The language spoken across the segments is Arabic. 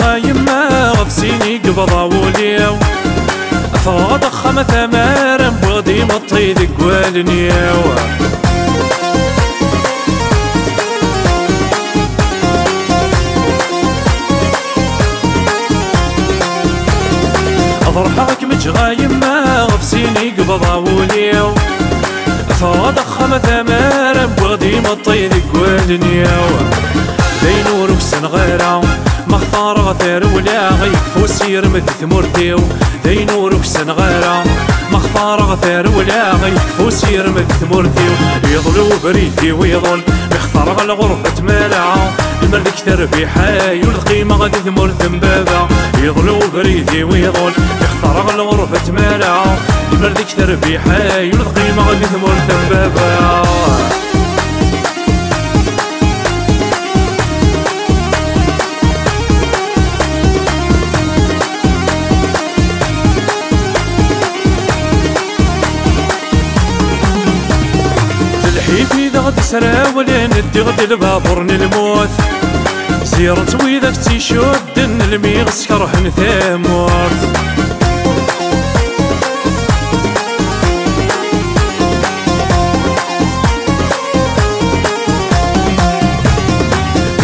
غايما غفسيني قبضا وليو أفغاد خمة ثمار بغدي مطي ذق والنيو أضرحك مجغايما غفسيني قبضا وليو أفغاد خمة ثمار بغدي مطي ذق والنيو دينورك سنغيرا مختار غثير ولا غيكفو سير مثل ثمورتيو دينورك سنغيرا مختار غثير ولا غيكفو سير مثل ثمورتيو يضلو بريدي ويضل مختار غالغرفة مالعة المرد كثر بحاي والقيمة غادي ثمور ذنبابا يضلو بريدي ويضل مختار غالغرفة مالعة المرد كثر بحاي والقيمة غادي ثمور ذنبابا حيفي غد سراولين ندي غد البابور نلموت سيرت ويدك تيشود الميغس كرح نثامورت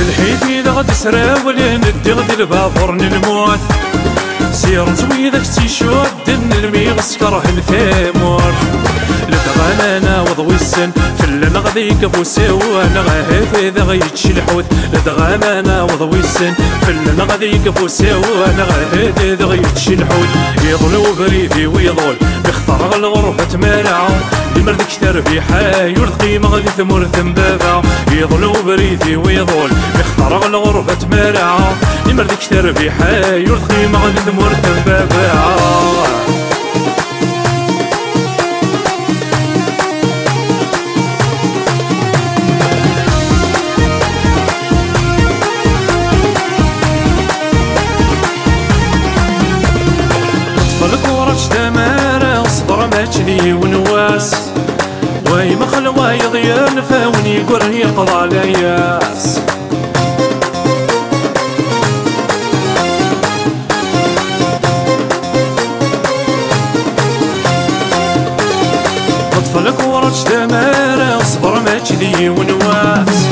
الحيفي غد سراولين ندي غد البابور نلموت سيرت ويدك تيشود الميغس كرح نثامورت لدغانا وضوي السن فلان غادي كفوسيو انا غاهي ذا غيتشي الحوت لدغانا وضوي السن فلان غادي كفوسيو انا غاهي ذا غيتشي الحوت يضلو بريدي ويضل بيختار الغرفة مالعة المرد كثر بحاي والقيمة غادي ثمور ذنبابا يضلو بريدي ويضل بيختار الغرفة مالعة المرد كثر بحاي والقيمة غادي ثمور ذنبابا ماجني ونواس واي مخلوا يضيان فاوني قرن يقضى لياس اطفالك ورج دمار صبر ماجني ونواس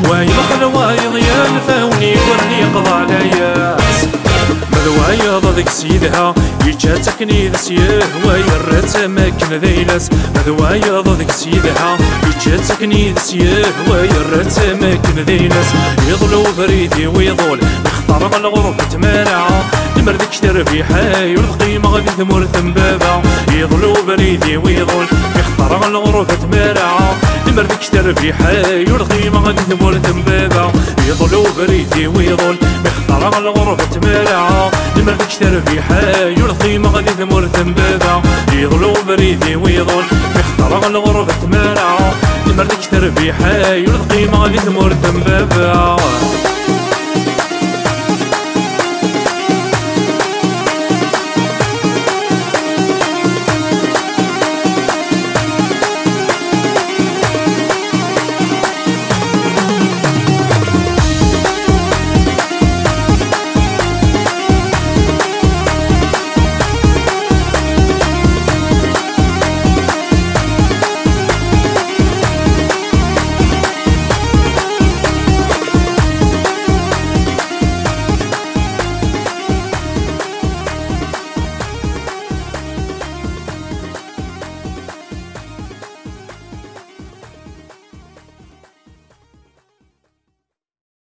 واي مخلوا يضيان فاوني قرن يقضى لياس مذوايا ضدك سيدها يجاتكني ذسيه ويرت ماكن ذيلس مذوايا ضدك سيدها يجاتكني ذسيه ويرت ماكن ذيلس يضلو بريدي ويضل يختار الغرفة مالعة المرد كثر بحاي والقيمة غادي ثمور ذنبابا يضلو بريدي ويضل يختار الغرفة مالعة المرد كثر بحاي والقيمة غادي ثمور ذنبابا يضلو بريدي ويضل يختار الغرفة مالعة المرد كثر بحاي والقيمة غادي ثمور ذنبابا يضلو بريدي ويضل يختار الغرفة مالعة المرد كثر بحاي والقيمة غادي ثمور ذنبابا